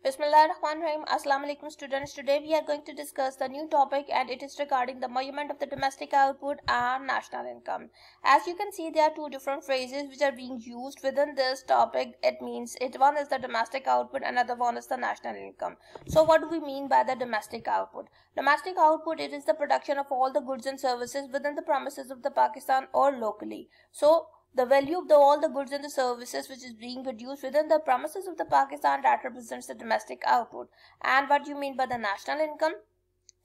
Bismillahirrahmanirrahim. Assalamu alaikum students. Today we are going to discuss the new topic and it is regarding the measurement of the domestic output and national income. As you can see, there are two different phrases which are being used within this topic. It means one is the domestic output, another one is the national income. So what do we mean by the domestic output? Domestic output, it is the production of all the goods and services within the premises of the Pakistan or locally. So the value of all the goods and the services which is being produced within the premises of the Pakistan, that represents the domestic output. And what do you mean by the national income?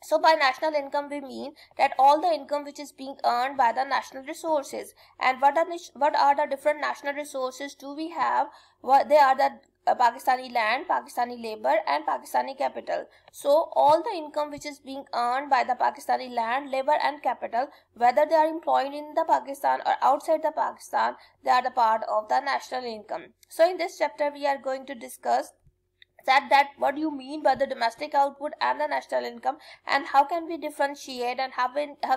So by national income we mean that all the income which is being earned by the national resources. And what are the different national resources do we have? They are the Pakistani land, Pakistani labor and Pakistani capital. So all the income which is being earned by the Pakistani land, labor and capital, whether they are employed in the Pakistan or outside the Pakistan, they are the part of the national income. So in this chapter we are going to discuss that what do you mean by the domestic output and the national income, and how can we differentiate and how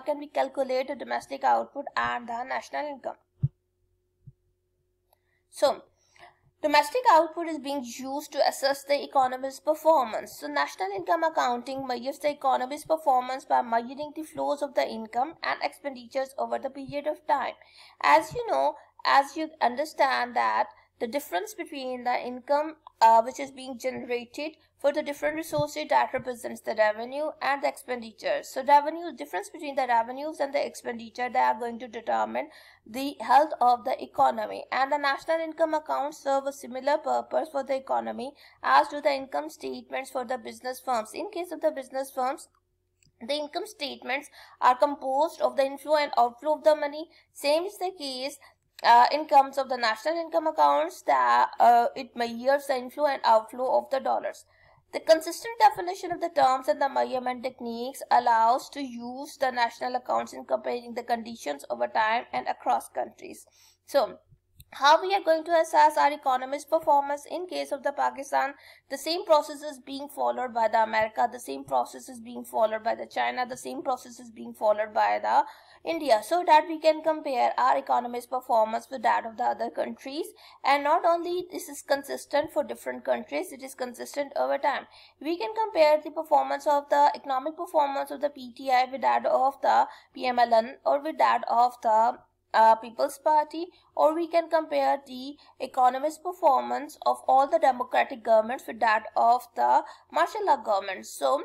can we calculate the domestic output and the national income. So domestic output is being used to assess the economy's performance. So national income accounting measures the economy's performance by measuring the flows of the income and expenditures over the period of time. As you understand that the difference between the income which is being generated for the different resources, that represents the revenue, and the expenditure. So difference between the revenues and the expenditure, they are going to determine the health of the economy. And the national income accounts serve a similar purpose for the economy as do the income statements for the business firms. In case of the business firms, the income statements are composed of the inflow and outflow of the money. Same is the case in terms of the national income accounts, that it measures the inflow and outflow of the dollars. The consistent definition of the terms and the measurement techniques allows to use the national accounts in comparing the conditions over time and across countries. So how we are going to assess our economy's performance? In case of the Pakistan, the same process is being followed by the America, the same process is being followed by the China, the same process is being followed by the India, so that we can compare our economy's performance with that of the other countries. And not only this is consistent for different countries, it is consistent over time. We can compare the performance of the economic performance of the PTI with that of the PMLN or with that of the People's Party, or we can compare the economist performance of all the democratic governments with that of the martial law governments. So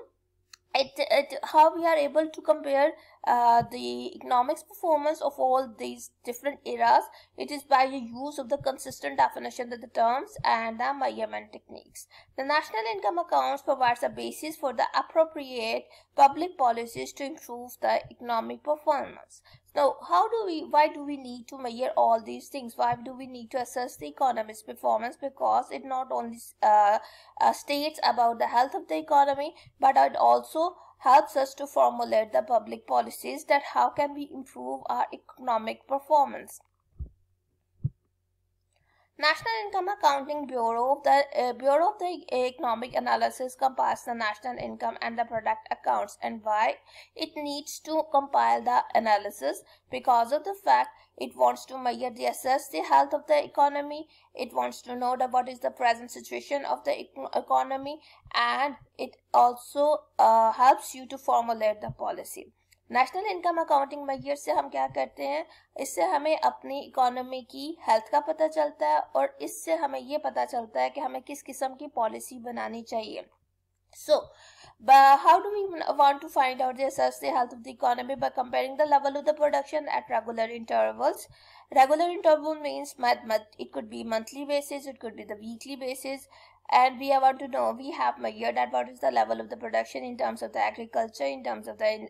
how we are able to compare the economics performance of all these different eras? It is by the use of the consistent definition of the terms and the measurement techniques. The national income accounts provides a basis for the appropriate public policies to improve the economic performance. Now, why do we need to measure all these things? Why do we need to assess the economy's performance? Because it not only states about the health of the economy, but it also helps us to formulate the public policies that how can we improve our economic performance. National Income Accounting Bureau of the Economic Analysis compiles the national income and the product accounts. And why it needs to compile the analysis? Because of the fact it wants to assess the health of the economy. It wants to know what is the present situation of the economy, and it also helps you to formulate the policy. National income accounting measure से हम क्या करते हैं? इससे हमें अपनी economy की health का पता चलता है और इससे हमें ये पता चलता है कि हमें किस किस्म की पॉलिसी बनानी चाहिए. So, how do we want to find out the assess the health of the economy? By comparing the level of the production at regular intervals. Regular interval means it could be monthly basis, it could be the weekly basis, and we want to know, we have measured that what is the level of the production in terms of the agriculture, in terms of the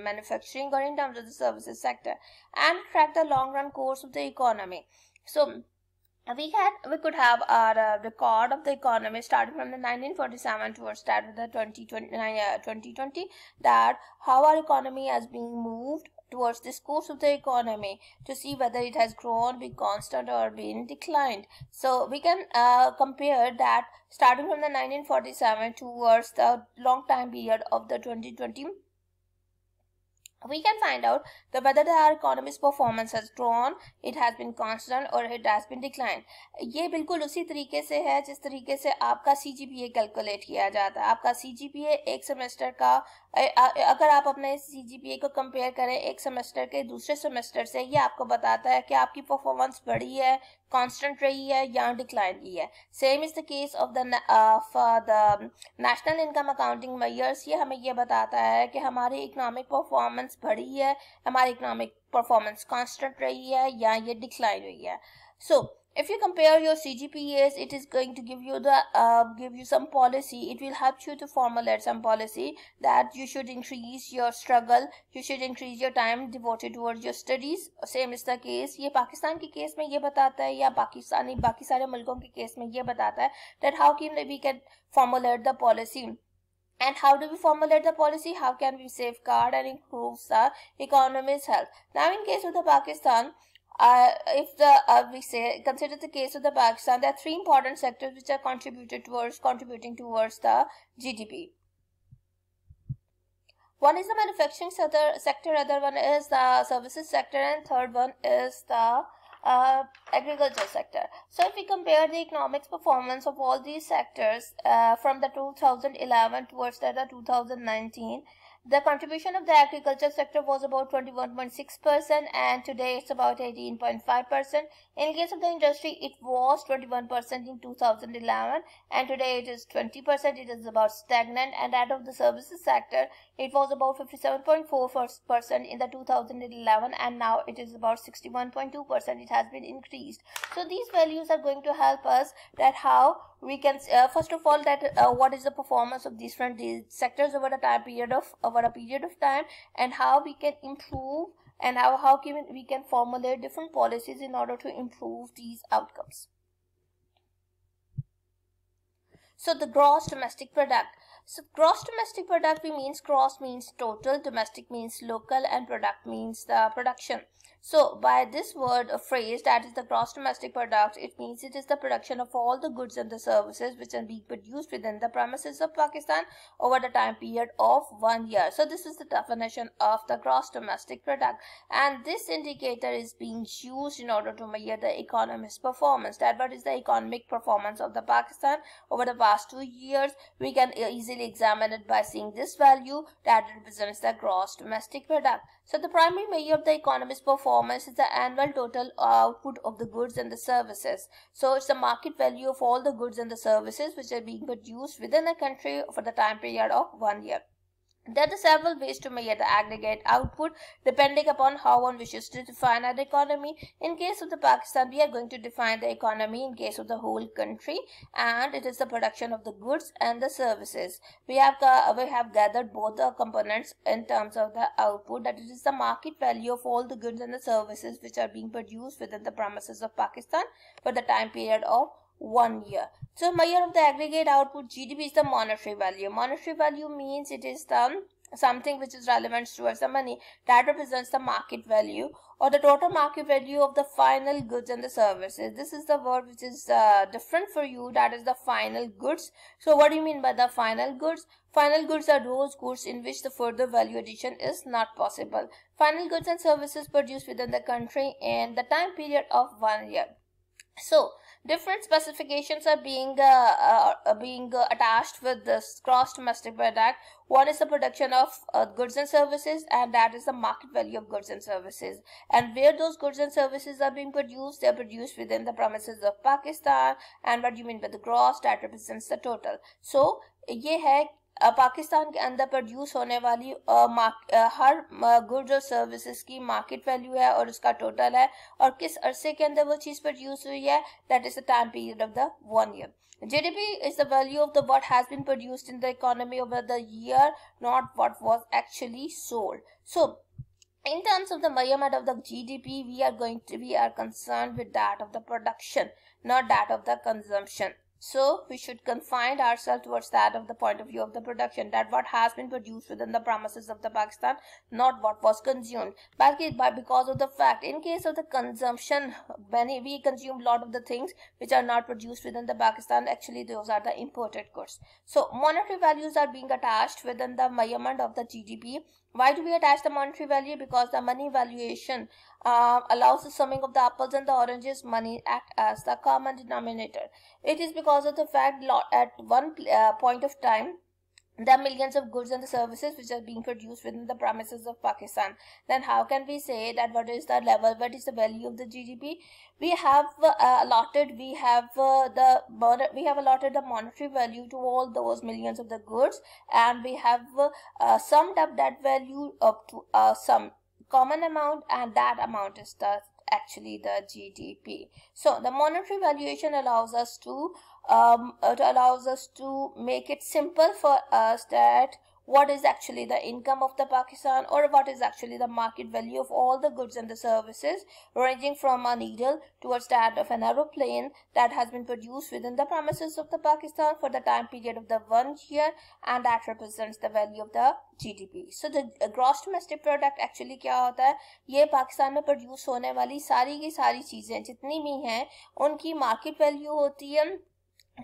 manufacturing, or in terms of the services sector, and track the long run course of the economy. So we could have our record of the economy starting from the 1947 towards that of the 2020, that how our economy has been moved towards this course of the economy to see whether it has grown, been constant, or been declined. So we can compare that starting from the 1947 towards the long time period of the 2020 we can find out that whether our economy's performance has grown, it has been constant or it has been declined. ये बिल्कुल उसी तरीके से है जिस तरीके से आपका CGPA कैलकुलेट किया जाता है. आपका CGPA एक सेमेस्टर का, अगर आप अपने CGPA को कंपेयर करें एक सेमेस्टर के दूसरे सेमेस्टर से, ये आपको बताता है कि आपकी परफॉर्मेंस बढ़ी है, कांस्टेंट रही है या डिक्लाइन की है. Same is the case of the national income accounting measures. ये हमें ये बताता है कि हमारी इकोनॉमिक परफॉर्मेंस बढ़ी है, हमारी इकोनॉमिक परफॉर्मेंस कांस्टेंट रही है या ये डिक्लाइन हुई है. सो if you compare your CGPAs, it is going to give you some policy. It will help you to formulate some policy that you should increase your struggle, you should increase your time devoted towards your studies. Same is the case. ये पाकिस्तान के case में ये बताता है या बाकी सारे मुल्कों के केस में ये बताता है that how can we can formulate the policy. And how do we formulate the policy? How can we safeguard and improve the economy's health? Now, in case of the Pakistan, consider the case of the Pakistan, there are three important sectors which are contributing towards the GDP. One is the manufacturing sector, other one is the services sector, and third one is the agriculture sector. So if we compare the economic performance of all these sectors from the 2011 towards the 2019, the contribution of the agriculture sector was about 21.6% and today it's about 18.5%. In case of the industry, it was 21% in 2011 and today it is 20%. It is about stagnant. And out of the services sector, it was about 57.4% in the 2011 and now it is about 61.2%. It has been increased. So these values are going to help us that how we can first of all that what is the performance of these sectors over a period of time, and how we can improve and how we can formulate different policies in order to improve these outcomes. So the gross domestic product. So gross domestic product means gross means total, domestic means local, and product means the production. So by this word or phrase, that is the gross domestic product, it means it is the production of all the goods and the services which are being produced within the premises of Pakistan over the time period of 1 year. So this is the definition of the gross domestic product, and this indicator is being used in order to measure the economy's performance. That what is the economic performance of the Pakistan over the past 2 years. We can easily examine it by seeing this value that represents the gross domestic product. So the primary measure of the economy's performance is the annual total output of the goods and the services. So it's the market value of all the goods and the services which are being produced within a country for the time period of 1 year. There are several ways to measure the aggregate output depending upon how one wishes to define an economy. In case of the Pakistan, we are going to define the economy in case of the whole country, and it is the production of the goods and the services. We have gathered both the components in terms of the output, that it is the market value of all the goods and the services which are being produced within the premises of Pakistan for the time period of 1 year. So measure of the aggregate output, GDP, is the monetary value. Monetary value means it is the something which is relevant towards the money that represents the market value or the total market value of the final goods and the services. This is the word which is different for you, that is the final goods. So what do you mean by the final goods? Final goods are those goods in which the further value addition is not possible. Final goods and services produced within the country in the time period of 1 year. So different specifications are being attached with this gross domestic product. One is the production of goods and services, and that is the market value of goods and services. And where those goods and services are being produced, they are produced within the premises of Pakistan. And what do you mean by the gross? That represents the total. So ये है पाकिस्तान के अंदर produce होने वाली हर goods और services की market value है और उसका टोटल है, और किस अरसे के अंदर वो चीज प्रोड्यूस हुई है, that is the time period of the 1 year. GDP is the value of the what has been produced in the economy over the year, not what was actually sold. So in terms of the measurement of the GDP, we are concerned with that of the production, not that of the consumption. So we should confine ourselves towards that of the point of view of the production, that what has been produced within the premises of the Pakistan, not what was consumed. But because of the fact, in case of the consumption, we consume a lot of the things which are not produced within the Pakistan. Actually, those are the imported goods. So monetary values are being attached within the measurement of the GDP. Why do we attach the monetary value? Because the money valuation allows the summing of the apples and the oranges. Money act as the common denominator. It is because of the fact at one point of time, there are millions of goods and the services which are being produced within the premises of Pakistan. Then how can we say that what is the level, what is the value of the GDP? We have allotted the monetary value to all those millions of the goods, and we have summed up that value up to some common amount, and that amount is actually the GDP. So the monetary valuation allows us to make it simple for us that what is actually the income of the Pakistan, or what is actually the market value of all the goods and the services, ranging from a needle towards that of an aeroplane that has been produced within the premises of the Pakistan for the time period of the 1 year, and that represents the value of the GDP. So the gross domestic product actually क्या होता है? ये पाकिस्तान में produce होने वाली सारी की सारी चीजें जितनी भी हैं उनकी मार्केट वैल्यू होती है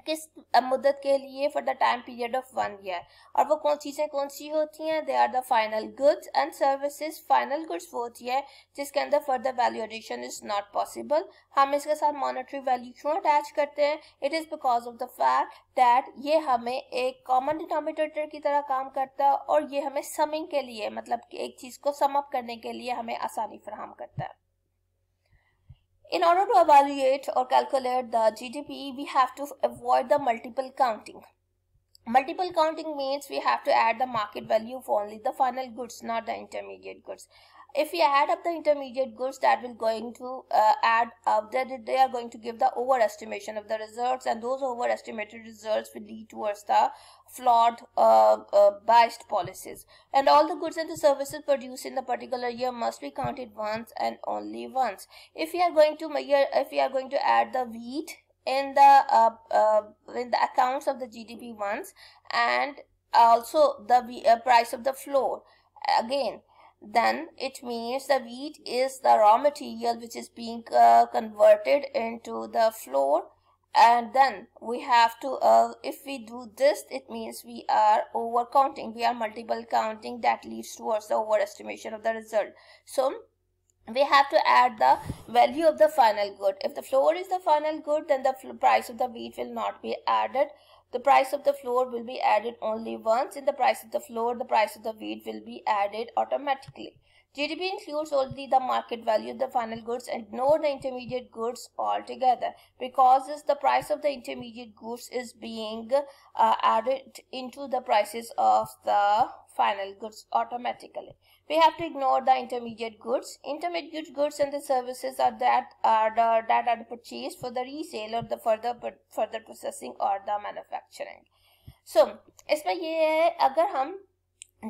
किस मुद्दत के लिए, for the time period of 1 year. और वो चीज़ें कौन सी होती हैं? They are the final goods and services. Final goods वो होती है जिसके अंदर further value addition is not possible. हम इसके साथ मॉनेटरी वैल्यू क्यों अटैच करते हैं? It is because of the fact that ये हमें एक कॉमन डिनोमिनेटर की तरह काम करता है, और ये हमें समिंग के लिए, मतलब कि एक चीज़ को सम अप करने के लिए हमें आसानी फराहम करता है. In order to evaluate or calculate the GDP, we have to avoid the multiple counting. Multiple counting means we have to add the market value for only the final goods, not the intermediate goods. If we add up the intermediate goods, that will going to add up that they are going to give the overestimation of the results, and those overestimated results will lead towards the flawed biased policies. And all the goods and the services produced in the particular year must be counted once and only once. If we are going to add the wheat in the accounts of the GDP once, and also the price of the flour again, then it means the wheat is the raw material which is being converted into the flour, and then we have to if we do this, it means we are over counting, we are multiple counting, that leads towards the overestimation of the result. So we have to add the value of the final good. If the flour is the final good, then the price of the wheat will not be added. The price of the flour will be added only once. In the price of the flour, the price of the wheat will be added automatically. GDP includes only the market value of the final goods and ignore the intermediate goods altogether, because the price of the intermediate goods is being added into the prices of the final goods automatically. We have to ignore the intermediate goods. Intermediate goods and the services are that are purchased for the resale or the further processing or the manufacturing. So इसमें ये है, अगर हम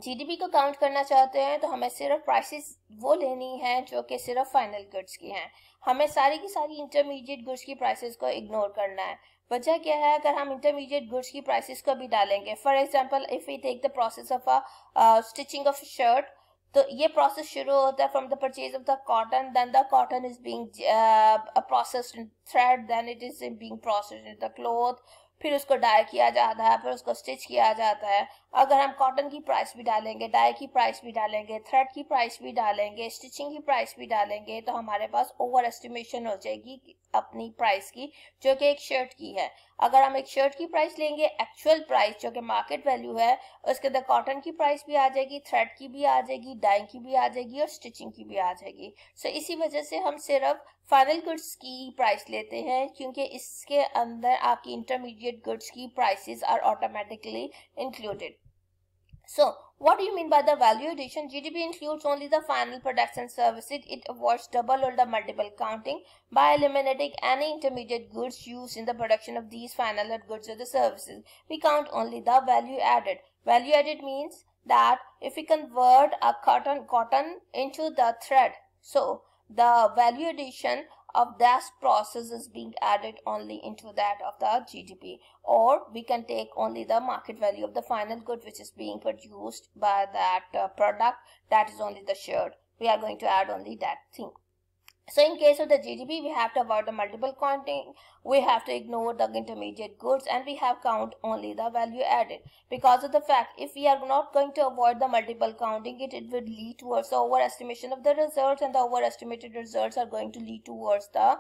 GDP को count करना चाहते हैं तो हमें सिर्फ प्राइसेस वो लेनी है जो कि सिर्फ फाइनल गुड्स की हैं. हमें सारी की सारी इंटरमीडिएट गुड्स की प्राइसेस को इग्नोर करना है. वजह क्या है? अगर हम इंटरमीडिएट गुड्स की प्राइसेस को भी डालेंगे, for example if we take the process of a stitching of shirt, तो ये प्रोसेस शुरू होता है from the purchase of the cotton, then the cotton is being processed in thread, then it is being processed in the cloth, फिर उसको die किया जाता है, फिर उसको स्टिच किया जाता है. अगर हम कॉटन की प्राइस भी डालेंगे, डाई की प्राइस भी डालेंगे, थ्रेड की प्राइस भी डालेंगे, स्टिचिंग की प्राइस भी डालेंगे, तो हमारे पास ओवर एस्टिमेशन हो जाएगी अपनी प्राइस की, जो कि एक शर्ट की है. अगर हम एक शर्ट की प्राइस लेंगे, एक्चुअल प्राइस जो कि मार्केट वैल्यू है, उसके अंदर कॉटन की प्राइस भी आ जाएगी, थ्रेड की भी आ जाएगी, डाई की भी आ जाएगी और स्टिचिंग की भी आ जाएगी. सो इसी वजह से हम सिर्फ फाइनल गुड्स की प्राइस लेते हैं, क्योंकि इसके अंदर आपकी इंटरमीडिएट गुड्स की prices are automatically included. So, what do you mean by the value addition? GDP includes only the final products and services. It avoids double or the multiple counting by eliminating any intermediate goods used in the production of these final goods or the services. We count only the value added. Value added means that if we convert a cotton into the thread, so the value addition of that process is being added only into that of the GDP, or we can take only the market value of the final good which is being produced by that product, that is only the shirt. We are going to add only that thing. So in case of the GDP, we have to avoid the multiple counting, we have to ignore the intermediate goods, and we have count only the value added. Because of the fact, if we are not going to avoid the multiple counting, it would lead towards the overestimation of the results, and the overestimated results are going to lead towards the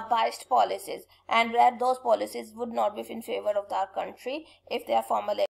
biased policies, and where those policies would not be in favor of our country if they are formulated